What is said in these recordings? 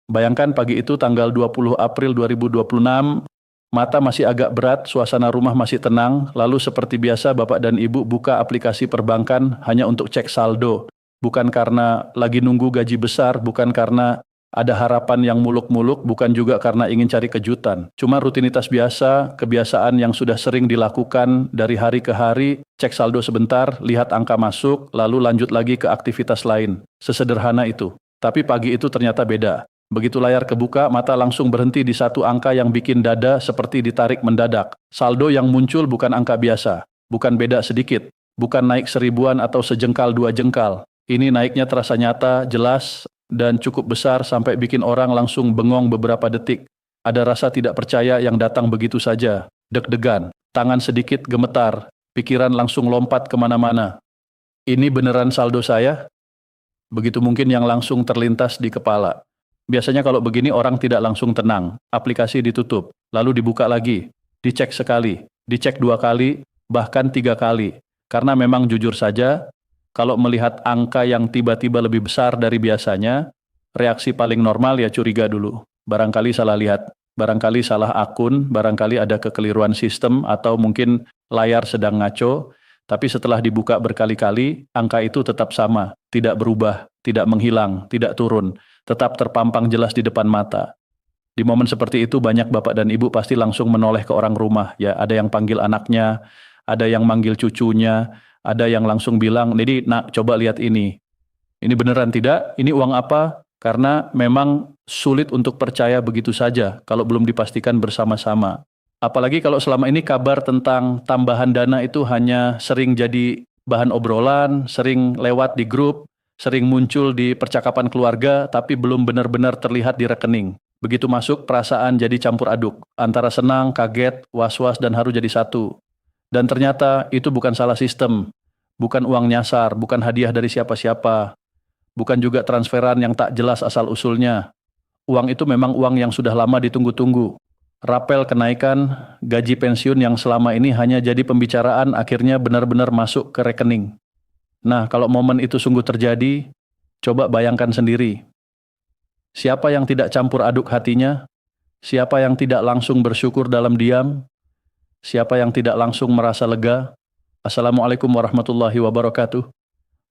Bayangkan pagi itu tanggal 20 April 2026, mata masih agak berat, suasana rumah masih tenang, lalu seperti biasa Bapak dan Ibu buka aplikasi perbankan hanya untuk cek saldo. Bukan karena lagi nunggu gaji besar, bukan karena ada harapan yang muluk-muluk, bukan juga karena ingin cari kejutan. Cuma rutinitas biasa, kebiasaan yang sudah sering dilakukan dari hari ke hari, cek saldo sebentar, lihat angka masuk, lalu lanjut lagi ke aktivitas lain. Sesederhana itu. Tapi pagi itu ternyata beda. Begitu layar kebuka, mata langsung berhenti di satu angka yang bikin dada seperti ditarik mendadak. Saldo yang muncul bukan angka biasa, bukan beda sedikit, bukan naik seribuan atau sejengkal dua jengkal. Ini naiknya terasa nyata, jelas, dan cukup besar sampai bikin orang langsung bengong beberapa detik. Ada rasa tidak percaya yang datang begitu saja, deg-degan, tangan sedikit gemetar, pikiran langsung lompat kemana-mana. Ini beneran saldo saya? Begitu mungkin yang langsung terlintas di kepala. Biasanya kalau begini orang tidak langsung tenang, aplikasi ditutup, lalu dibuka lagi, dicek sekali, dicek 2 kali, bahkan 3 kali. Karena memang jujur saja, kalau melihat angka yang tiba-tiba lebih besar dari biasanya, reaksi paling normal ya curiga dulu. Barangkali salah lihat, barangkali salah akun, barangkali ada kekeliruan sistem, atau mungkin layar sedang ngaco, tapi setelah dibuka berkali-kali, angka itu tetap sama, tidak berubah, tidak menghilang, tidak turun, tetap terpampang jelas di depan mata. Di momen seperti itu banyak bapak dan ibu pasti langsung menoleh ke orang rumah. Ya, ada yang panggil anaknya, ada yang manggil cucunya, ada yang langsung bilang, "Jadi, nak, coba lihat ini. Ini beneran tidak? Ini uang apa?" Karena memang sulit untuk percaya begitu saja kalau belum dipastikan bersama-sama. Apalagi kalau selama ini kabar tentang tambahan dana itu hanya sering jadi bahan obrolan, sering lewat di grup, sering muncul di percakapan keluarga, tapi belum benar-benar terlihat di rekening. Begitu masuk, perasaan jadi campur aduk, antara senang, kaget, was-was, dan haru jadi satu. Dan ternyata itu bukan salah sistem, bukan uang nyasar, bukan hadiah dari siapa-siapa, bukan juga transferan yang tak jelas asal-usulnya. Uang itu memang uang yang sudah lama ditunggu-tunggu. Rapel kenaikan gaji pensiun yang selama ini hanya jadi pembicaraan akhirnya benar-benar masuk ke rekening. Nah, kalau momen itu sungguh terjadi, coba bayangkan sendiri. Siapa yang tidak campur aduk hatinya? Siapa yang tidak langsung bersyukur dalam diam? Siapa yang tidak langsung merasa lega? Assalamualaikum warahmatullahi wabarakatuh.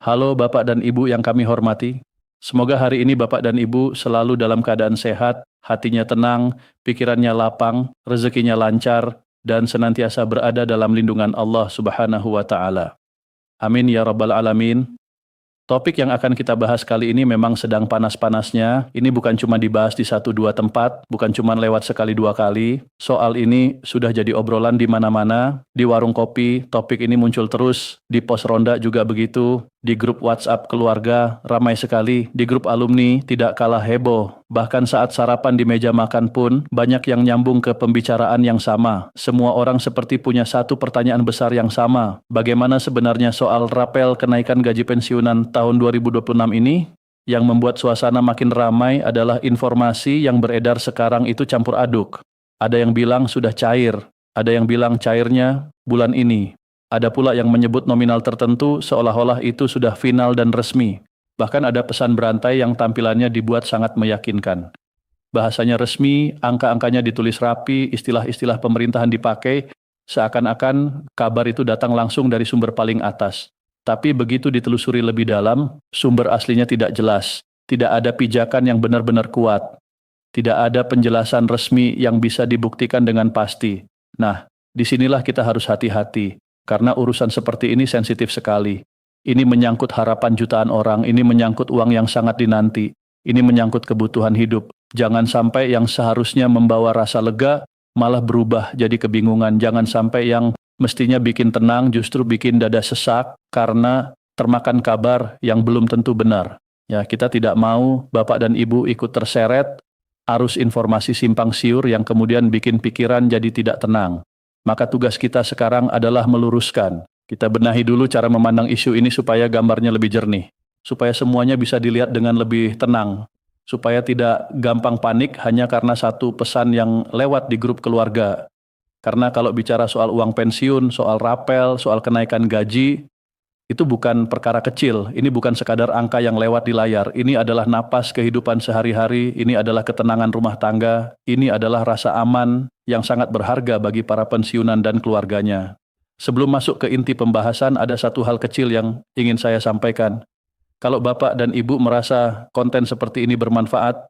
Halo Bapak dan Ibu yang kami hormati. Semoga hari ini Bapak dan Ibu selalu dalam keadaan sehat, hatinya tenang, pikirannya lapang, rezekinya lancar, dan senantiasa berada dalam lindungan Allah Subhanahu wa Ta'ala. Amin ya Rabbal Alamin. Topik yang akan kita bahas kali ini memang sedang panas-panasnya. Ini bukan cuma dibahas di 1-2 tempat, bukan cuma lewat sekali 2 kali. Soal ini sudah jadi obrolan di mana-mana, di warung kopi, topik ini muncul terus, di pos ronda juga begitu, di grup WhatsApp keluarga, ramai sekali, di grup alumni, tidak kalah heboh. Bahkan saat sarapan di meja makan pun, banyak yang nyambung ke pembicaraan yang sama. Semua orang seperti punya satu pertanyaan besar yang sama. Bagaimana sebenarnya soal rapel kenaikan gaji pensiunan tahun 2026 ini? Yang membuat suasana makin ramai adalah informasi yang beredar sekarang itu campur aduk. Ada yang bilang sudah cair, ada yang bilang cairnya bulan ini. Ada pula yang menyebut nominal tertentu seolah-olah itu sudah final dan resmi. Bahkan ada pesan berantai yang tampilannya dibuat sangat meyakinkan. Bahasanya resmi, angka-angkanya ditulis rapi, istilah-istilah pemerintahan dipakai, seakan-akan kabar itu datang langsung dari sumber paling atas. Tapi begitu ditelusuri lebih dalam, sumber aslinya tidak jelas. Tidak ada pijakan yang benar-benar kuat. Tidak ada penjelasan resmi yang bisa dibuktikan dengan pasti. Nah, disinilah kita harus hati-hati, karena urusan seperti ini sensitif sekali. Ini menyangkut harapan jutaan orang, ini menyangkut uang yang sangat dinanti, ini menyangkut kebutuhan hidup. Jangan sampai yang seharusnya membawa rasa lega, malah berubah jadi kebingungan. Jangan sampai yang mestinya bikin tenang, justru bikin dada sesak, karena termakan kabar yang belum tentu benar. Ya, kita tidak mau Bapak dan Ibu ikut terseret arus informasi simpang siur yang kemudian bikin pikiran jadi tidak tenang. Maka tugas kita sekarang adalah meluruskan. Kita benahi dulu cara memandang isu ini supaya gambarnya lebih jernih. Supaya semuanya bisa dilihat dengan lebih tenang. Supaya tidak gampang panik hanya karena satu pesan yang lewat di grup keluarga. Karena kalau bicara soal uang pensiun, soal rapel, soal kenaikan gaji, Itu bukan perkara kecil, ini bukan sekadar angka yang lewat di layar, ini adalah napas kehidupan sehari-hari, ini adalah ketenangan rumah tangga, ini adalah rasa aman yang sangat berharga bagi para pensiunan dan keluarganya. Sebelum masuk ke inti pembahasan, ada satu hal kecil yang ingin saya sampaikan. Kalau Bapak dan Ibu merasa konten seperti ini bermanfaat,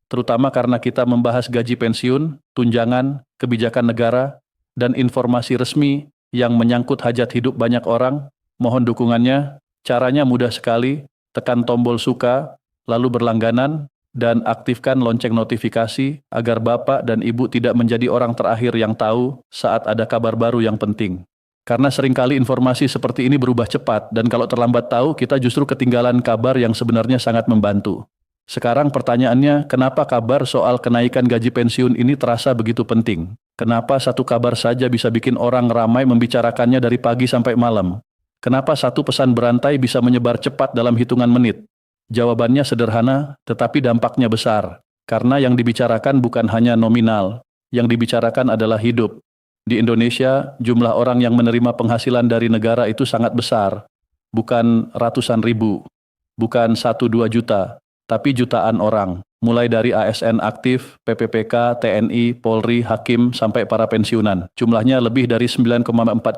terutama karena kita membahas gaji pensiun, tunjangan, kebijakan negara, dan informasi resmi yang menyangkut hajat hidup banyak orang, mohon dukungannya. Caranya mudah sekali, tekan tombol suka, lalu berlangganan, dan aktifkan lonceng notifikasi agar Bapak dan Ibu tidak menjadi orang terakhir yang tahu saat ada kabar baru yang penting. Karena seringkali informasi seperti ini berubah cepat, dan kalau terlambat tahu, kita justru ketinggalan kabar yang sebenarnya sangat membantu. Sekarang pertanyaannya, kenapa kabar soal kenaikan gaji pensiun ini terasa begitu penting? Kenapa satu kabar saja bisa bikin orang ramai membicarakannya dari pagi sampai malam? Kenapa satu pesan berantai bisa menyebar cepat dalam hitungan menit? Jawabannya sederhana, tetapi dampaknya besar. Karena yang dibicarakan bukan hanya nominal, yang dibicarakan adalah hidup. Di Indonesia, jumlah orang yang menerima penghasilan dari negara itu sangat besar. Bukan ratusan ribu, bukan 1-2 juta, tapi jutaan orang. Mulai dari ASN aktif, PPPK, TNI, Polri, Hakim, sampai para pensiunan. Jumlahnya lebih dari 9,4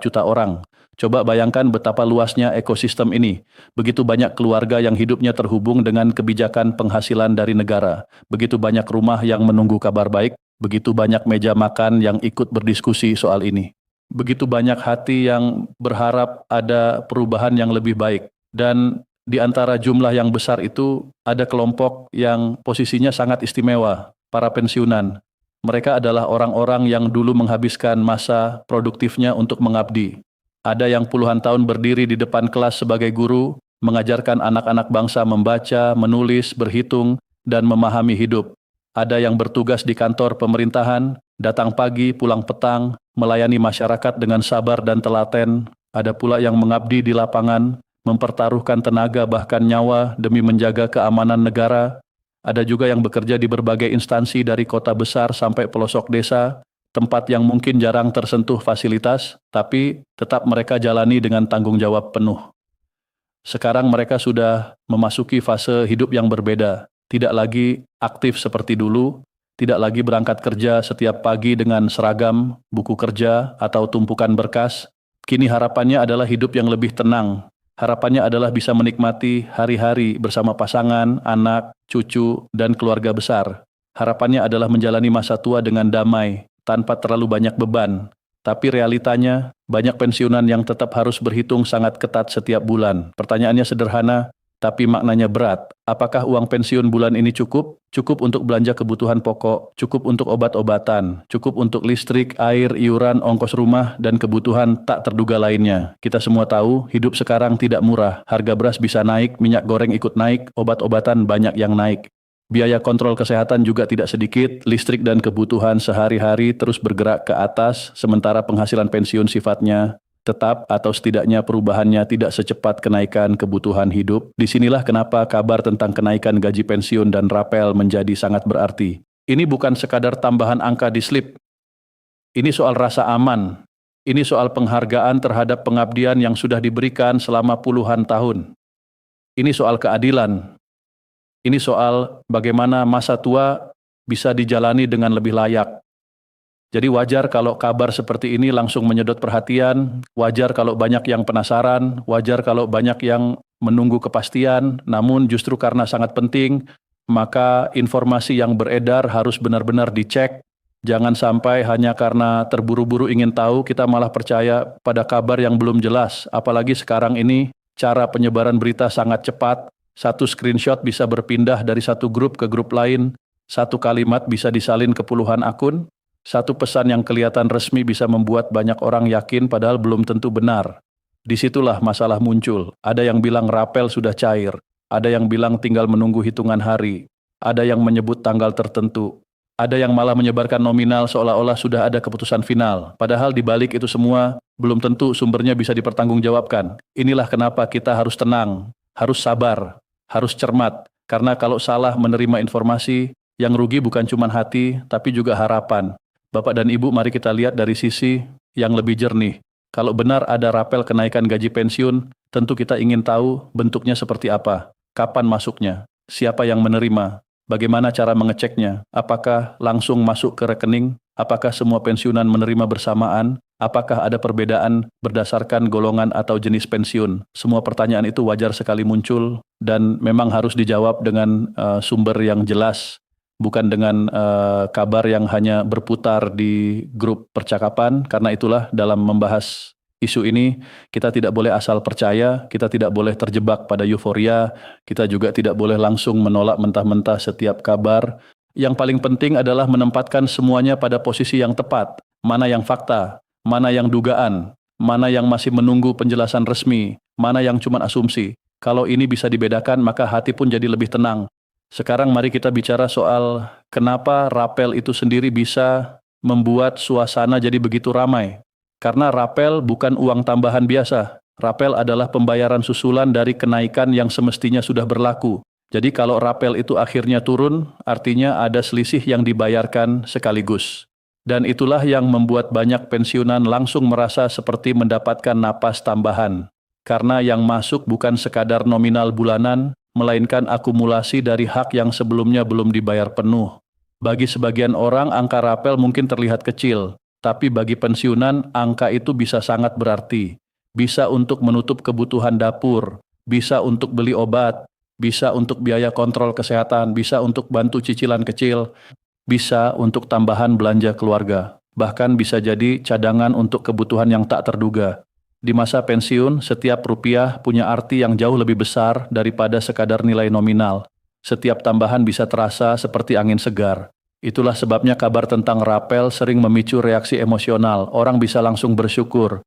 juta orang. Coba bayangkan betapa luasnya ekosistem ini. Begitu banyak keluarga yang hidupnya terhubung dengan kebijakan penghasilan dari negara. Begitu banyak rumah yang menunggu kabar baik. Begitu banyak meja makan yang ikut berdiskusi soal ini. Begitu banyak hati yang berharap ada perubahan yang lebih baik. Dan di antara jumlah yang besar itu, ada kelompok yang posisinya sangat istimewa, para pensiunan. Mereka adalah orang-orang yang dulu menghabiskan masa produktifnya untuk mengabdi. Ada yang puluhan tahun berdiri di depan kelas sebagai guru, mengajarkan anak-anak bangsa membaca, menulis, berhitung, dan memahami hidup. Ada yang bertugas di kantor pemerintahan, datang pagi, pulang petang, melayani masyarakat dengan sabar dan telaten. Ada pula yang mengabdi di lapangan, mempertaruhkan tenaga bahkan nyawa demi menjaga keamanan negara. Ada juga yang bekerja di berbagai instansi dari kota besar sampai pelosok desa, tempat yang mungkin jarang tersentuh fasilitas, tapi tetap mereka jalani dengan tanggung jawab penuh. Sekarang mereka sudah memasuki fase hidup yang berbeda, tidak lagi aktif seperti dulu, tidak lagi berangkat kerja setiap pagi dengan seragam, buku kerja, atau tumpukan berkas. Kini harapannya adalah hidup yang lebih tenang. Harapannya adalah bisa menikmati hari-hari bersama pasangan, anak, cucu, dan keluarga besar. Harapannya adalah menjalani masa tua dengan damai, tanpa terlalu banyak beban. Tapi realitanya, banyak pensiunan yang tetap harus berhitung sangat ketat setiap bulan. Pertanyaannya sederhana, tapi maknanya berat. Apakah uang pensiun bulan ini cukup? Cukup untuk belanja kebutuhan pokok, cukup untuk obat-obatan, cukup untuk listrik, air, iuran, ongkos rumah, dan kebutuhan tak terduga lainnya. Kita semua tahu, hidup sekarang tidak murah. Harga beras bisa naik, minyak goreng ikut naik, obat-obatan banyak yang naik. Biaya kontrol kesehatan juga tidak sedikit, listrik dan kebutuhan sehari-hari terus bergerak ke atas, sementara penghasilan pensiun sifatnya tetap atau setidaknya perubahannya tidak secepat kenaikan kebutuhan hidup. Disinilah kenapa kabar tentang kenaikan gaji pensiun dan rapel menjadi sangat berarti. Ini bukan sekadar tambahan angka di slip. Ini soal rasa aman. Ini soal penghargaan terhadap pengabdian yang sudah diberikan selama puluhan tahun. Ini soal keadilan. Ini soal bagaimana masa tua bisa dijalani dengan lebih layak. Jadi wajar kalau kabar seperti ini langsung menyedot perhatian, wajar kalau banyak yang penasaran, wajar kalau banyak yang menunggu kepastian, namun justru karena sangat penting, maka informasi yang beredar harus benar-benar dicek. Jangan sampai hanya karena terburu-buru ingin tahu, kita malah percaya pada kabar yang belum jelas. Apalagi sekarang ini, cara penyebaran berita sangat cepat. Satu screenshot bisa berpindah dari satu grup ke grup lain, satu kalimat bisa disalin ke puluhan akun, satu pesan yang kelihatan resmi bisa membuat banyak orang yakin padahal belum tentu benar. Disitulah masalah muncul. Ada yang bilang rapel sudah cair, ada yang bilang tinggal menunggu hitungan hari, ada yang menyebut tanggal tertentu, ada yang malah menyebarkan nominal seolah-olah sudah ada keputusan final. Padahal di balik itu semua, belum tentu sumbernya bisa dipertanggungjawabkan. Inilah kenapa kita harus tenang, harus sabar, harus cermat, karena kalau salah menerima informasi, yang rugi bukan cuma hati, tapi juga harapan. Bapak dan Ibu, mari kita lihat dari sisi yang lebih jernih. Kalau benar ada rapel kenaikan gaji pensiun, Tentu kita ingin tahu bentuknya seperti apa, kapan masuknya, siapa yang menerima, bagaimana cara mengeceknya, apakah langsung masuk ke rekening, apakah semua pensiunan menerima bersamaan, apakah ada perbedaan berdasarkan golongan atau jenis pensiun. Semua pertanyaan itu wajar sekali muncul dan memang harus dijawab dengan sumber yang jelas, bukan dengan kabar yang hanya berputar di grup percakapan. Karena itulah dalam membahas isu ini, kita tidak boleh asal percaya, kita tidak boleh terjebak pada euforia, kita juga tidak boleh langsung menolak mentah-mentah setiap kabar. Yang paling penting adalah menempatkan semuanya pada posisi yang tepat, mana yang fakta, mana yang dugaan, mana yang masih menunggu penjelasan resmi, mana yang cuma asumsi. Kalau ini bisa dibedakan, maka hati pun jadi lebih tenang. Sekarang mari kita bicara soal kenapa rapel itu sendiri bisa membuat suasana jadi begitu ramai. Karena rapel bukan uang tambahan biasa. Rapel adalah pembayaran susulan dari kenaikan yang semestinya sudah berlaku. Jadi kalau rapel itu akhirnya turun, artinya ada selisih yang dibayarkan sekaligus. Dan itulah yang membuat banyak pensiunan langsung merasa seperti mendapatkan napas tambahan. Karena yang masuk bukan sekadar nominal bulanan, melainkan akumulasi dari hak yang sebelumnya belum dibayar penuh. Bagi sebagian orang, angka rapel mungkin terlihat kecil. Tapi bagi pensiunan, angka itu bisa sangat berarti. Bisa untuk menutup kebutuhan dapur, bisa untuk beli obat, bisa untuk biaya kontrol kesehatan, bisa untuk bantu cicilan kecil, bisa untuk tambahan belanja keluarga. Bahkan bisa jadi cadangan untuk kebutuhan yang tak terduga. Di masa pensiun, setiap rupiah punya arti yang jauh lebih besar daripada sekadar nilai nominal. Setiap tambahan bisa terasa seperti angin segar. Itulah sebabnya kabar tentang rapel sering memicu reaksi emosional. Orang bisa langsung bersyukur,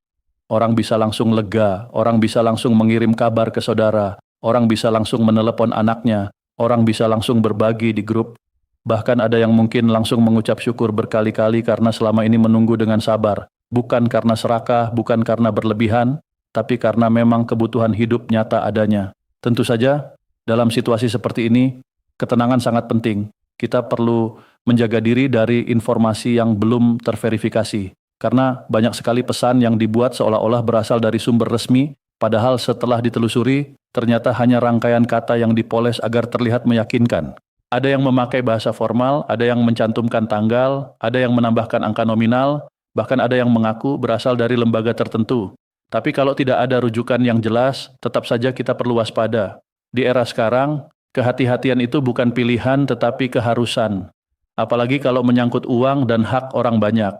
orang bisa langsung lega, orang bisa langsung mengirim kabar ke saudara, orang bisa langsung menelepon anaknya, orang bisa langsung berbagi di grup. Bahkan ada yang mungkin langsung mengucap syukur berkali-kali karena selama ini menunggu dengan sabar. Bukan karena serakah, bukan karena berlebihan, tapi karena memang kebutuhan hidup nyata adanya. Tentu saja, dalam situasi seperti ini, ketenangan sangat penting. Kita perlu menjaga diri dari informasi yang belum terverifikasi. Karena banyak sekali pesan yang dibuat seolah-olah berasal dari sumber resmi, padahal setelah ditelusuri, ternyata hanya rangkaian kata yang dipoles agar terlihat meyakinkan. Ada yang memakai bahasa formal, ada yang mencantumkan tanggal, ada yang menambahkan angka nominal, bahkan ada yang mengaku berasal dari lembaga tertentu. Tapi kalau tidak ada rujukan yang jelas, tetap saja kita perlu waspada. Di era sekarang, kehati-hatian itu bukan pilihan tetapi keharusan. Apalagi kalau menyangkut uang dan hak orang banyak.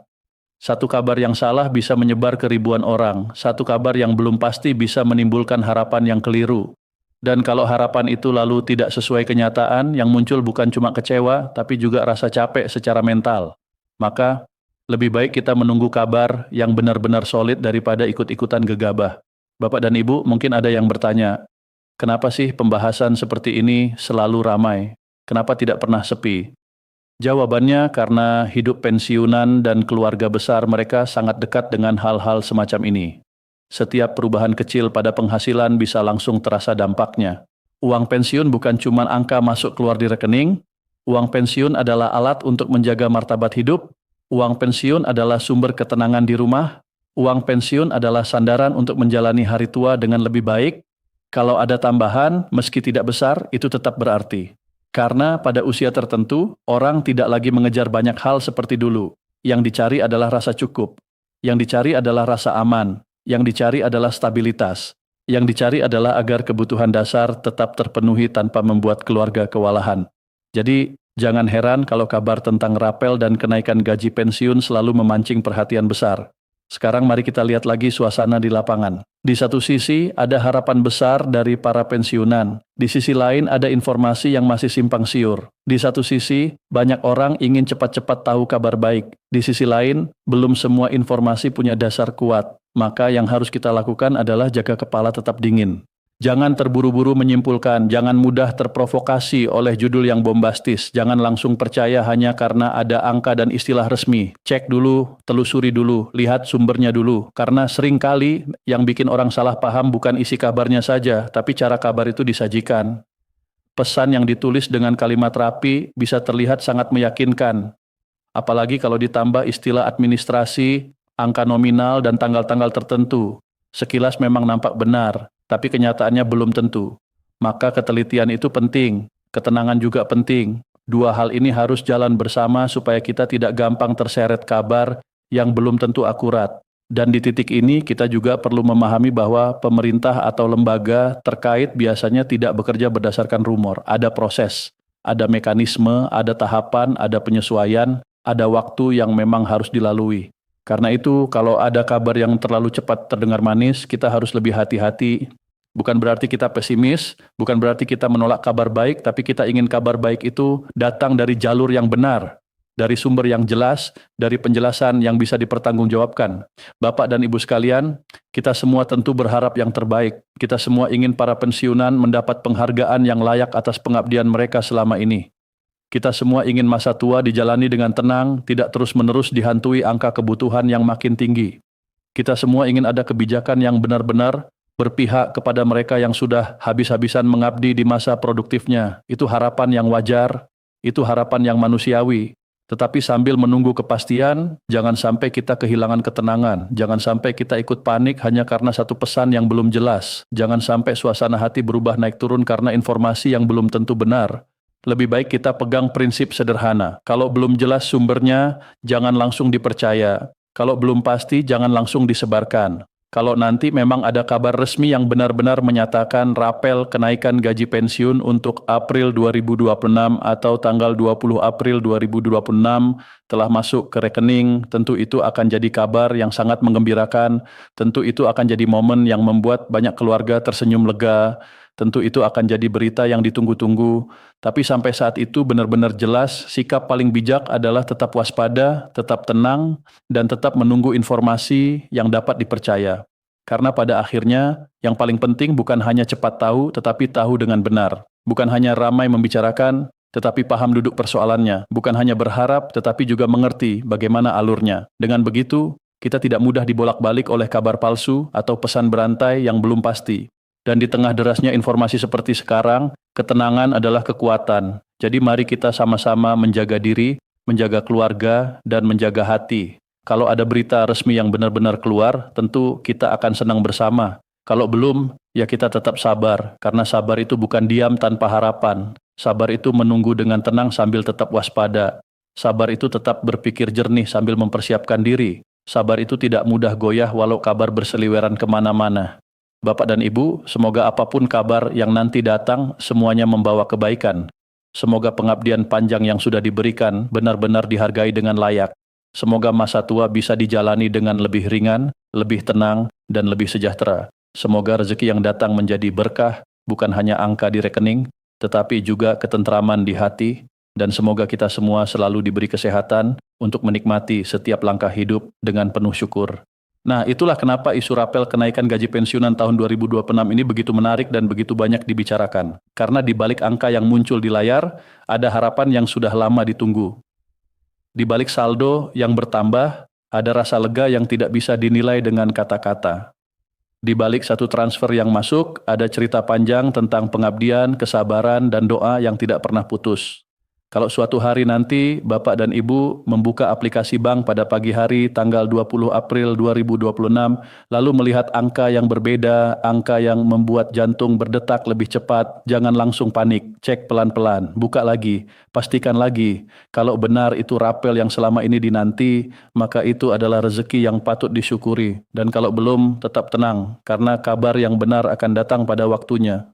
Satu kabar yang salah bisa menyebar ke ribuan orang. Satu kabar yang belum pasti bisa menimbulkan harapan yang keliru. Dan kalau harapan itu lalu tidak sesuai kenyataan, yang muncul bukan cuma kecewa, tapi juga rasa capek secara mental. Maka, lebih baik kita menunggu kabar yang benar-benar solid daripada ikut-ikutan gegabah. Bapak dan Ibu, mungkin ada yang bertanya, kenapa sih pembahasan seperti ini selalu ramai? Kenapa tidak pernah sepi? Jawabannya karena hidup pensiunan dan keluarga besar mereka sangat dekat dengan hal-hal semacam ini. Setiap perubahan kecil pada penghasilan bisa langsung terasa dampaknya. Uang pensiun bukan cuma angka masuk keluar di rekening, uang pensiun adalah alat untuk menjaga martabat hidup, uang pensiun adalah sumber ketenangan di rumah, uang pensiun adalah sandaran untuk menjalani hari tua dengan lebih baik. Kalau ada tambahan, meski tidak besar, itu tetap berarti. Karena pada usia tertentu, orang tidak lagi mengejar banyak hal seperti dulu. Yang dicari adalah rasa cukup. Yang dicari adalah rasa aman. Yang dicari adalah stabilitas. Yang dicari adalah agar kebutuhan dasar tetap terpenuhi tanpa membuat keluarga kewalahan. Jadi, jangan heran kalau kabar tentang rapel dan kenaikan gaji pensiun selalu memancing perhatian besar. Sekarang mari kita lihat lagi suasana di lapangan. Di satu sisi ada harapan besar dari para pensiunan. Di sisi lain ada informasi yang masih simpang siur. Di satu sisi banyak orang ingin cepat-cepat tahu kabar baik. Di sisi lain belum semua informasi punya dasar kuat. Maka yang harus kita lakukan adalah jaga kepala tetap dingin. Jangan terburu-buru menyimpulkan, jangan mudah terprovokasi oleh judul yang bombastis, jangan langsung percaya hanya karena ada angka dan istilah resmi. Cek dulu, telusuri dulu, lihat sumbernya dulu. Karena seringkali yang bikin orang salah paham bukan isi kabarnya saja, tapi cara kabar itu disajikan. Pesan yang ditulis dengan kalimat rapi bisa terlihat sangat meyakinkan. Apalagi kalau ditambah istilah administrasi, angka nominal, dan tanggal-tanggal tertentu. Sekilas memang nampak benar. tapi kenyataannya belum tentu. Maka ketelitian itu penting, ketenangan juga penting. Dua hal ini harus jalan bersama supaya kita tidak gampang terseret kabar yang belum tentu akurat. Dan di titik ini kita juga perlu memahami bahwa pemerintah atau lembaga terkait biasanya tidak bekerja berdasarkan rumor. Ada proses, ada mekanisme, ada tahapan, ada penyesuaian, ada waktu yang memang harus dilalui. Karena itu kalau ada kabar yang terlalu cepat terdengar manis, kita harus lebih hati-hati. Bukan berarti kita pesimis, bukan berarti kita menolak kabar baik, tapi kita ingin kabar baik itu datang dari jalur yang benar, dari sumber yang jelas, dari penjelasan yang bisa dipertanggungjawabkan. Bapak dan Ibu sekalian, kita semua tentu berharap yang terbaik. Kita semua ingin para pensiunan mendapat penghargaan yang layak atas pengabdian mereka selama ini. Kita semua ingin masa tua dijalani dengan tenang, tidak terus-menerus dihantui angka kebutuhan yang makin tinggi. Kita semua ingin ada kebijakan yang benar-benar berpihak kepada mereka yang sudah habis-habisan mengabdi di masa produktifnya. Itu harapan yang wajar, itu harapan yang manusiawi. Tetapi sambil menunggu kepastian, jangan sampai kita kehilangan ketenangan. Jangan sampai kita ikut panik hanya karena satu pesan yang belum jelas. Jangan sampai suasana hati berubah naik turun karena informasi yang belum tentu benar. Lebih baik kita pegang prinsip sederhana. Kalau belum jelas sumbernya, jangan langsung dipercaya. Kalau belum pasti, jangan langsung disebarkan. Kalau nanti memang ada kabar resmi yang benar-benar menyatakan rapel kenaikan gaji pensiun untuk April 2026 atau tanggal 20 April 2026 telah masuk ke rekening, tentu itu akan jadi kabar yang sangat menggembirakan, tentu itu akan jadi momen yang membuat banyak keluarga tersenyum lega, tentu itu akan jadi berita yang ditunggu-tunggu, tapi sampai saat itu benar-benar jelas, sikap paling bijak adalah tetap waspada, tetap tenang, dan tetap menunggu informasi yang dapat dipercaya. Karena pada akhirnya, yang paling penting bukan hanya cepat tahu, tetapi tahu dengan benar. Bukan hanya ramai membicarakan, tetapi paham duduk persoalannya. Bukan hanya berharap, tetapi juga mengerti bagaimana alurnya. Dengan begitu, kita tidak mudah dibolak-balik oleh kabar palsu atau pesan berantai yang belum pasti. Dan di tengah derasnya informasi seperti sekarang, ketenangan adalah kekuatan. Jadi mari kita sama-sama menjaga diri, menjaga keluarga, dan menjaga hati. Kalau ada berita resmi yang benar-benar keluar, tentu kita akan senang bersama. Kalau belum, ya kita tetap sabar, karena sabar itu bukan diam tanpa harapan. Sabar itu menunggu dengan tenang sambil tetap waspada. Sabar itu tetap berpikir jernih sambil mempersiapkan diri. Sabar itu tidak mudah goyah walau kabar berseliweran kemana-mana. Bapak dan Ibu, semoga apapun kabar yang nanti datang, semuanya membawa kebaikan. Semoga pengabdian panjang yang sudah diberikan benar-benar dihargai dengan layak. Semoga masa tua bisa dijalani dengan lebih ringan, lebih tenang, dan lebih sejahtera. Semoga rezeki yang datang menjadi berkah, bukan hanya angka di rekening, tetapi juga ketentraman di hati, dan semoga kita semua selalu diberi kesehatan untuk menikmati setiap langkah hidup dengan penuh syukur. Nah, itulah kenapa isu rapel kenaikan gaji pensiunan tahun 2026 ini begitu menarik dan begitu banyak dibicarakan. Karena di balik angka yang muncul di layar, ada harapan yang sudah lama ditunggu. Di balik saldo yang bertambah, ada rasa lega yang tidak bisa dinilai dengan kata-kata. Di balik satu transfer yang masuk, ada cerita panjang tentang pengabdian, kesabaran, dan doa yang tidak pernah putus. Kalau suatu hari nanti Bapak dan Ibu membuka aplikasi bank pada pagi hari tanggal 20 April 2026, lalu melihat angka yang berbeda, angka yang membuat jantung berdetak lebih cepat, jangan langsung panik, cek pelan-pelan, buka lagi, pastikan lagi. Kalau benar itu rapel yang selama ini dinanti, maka itu adalah rezeki yang patut disyukuri. Dan kalau belum, tetap tenang, karena kabar yang benar akan datang pada waktunya.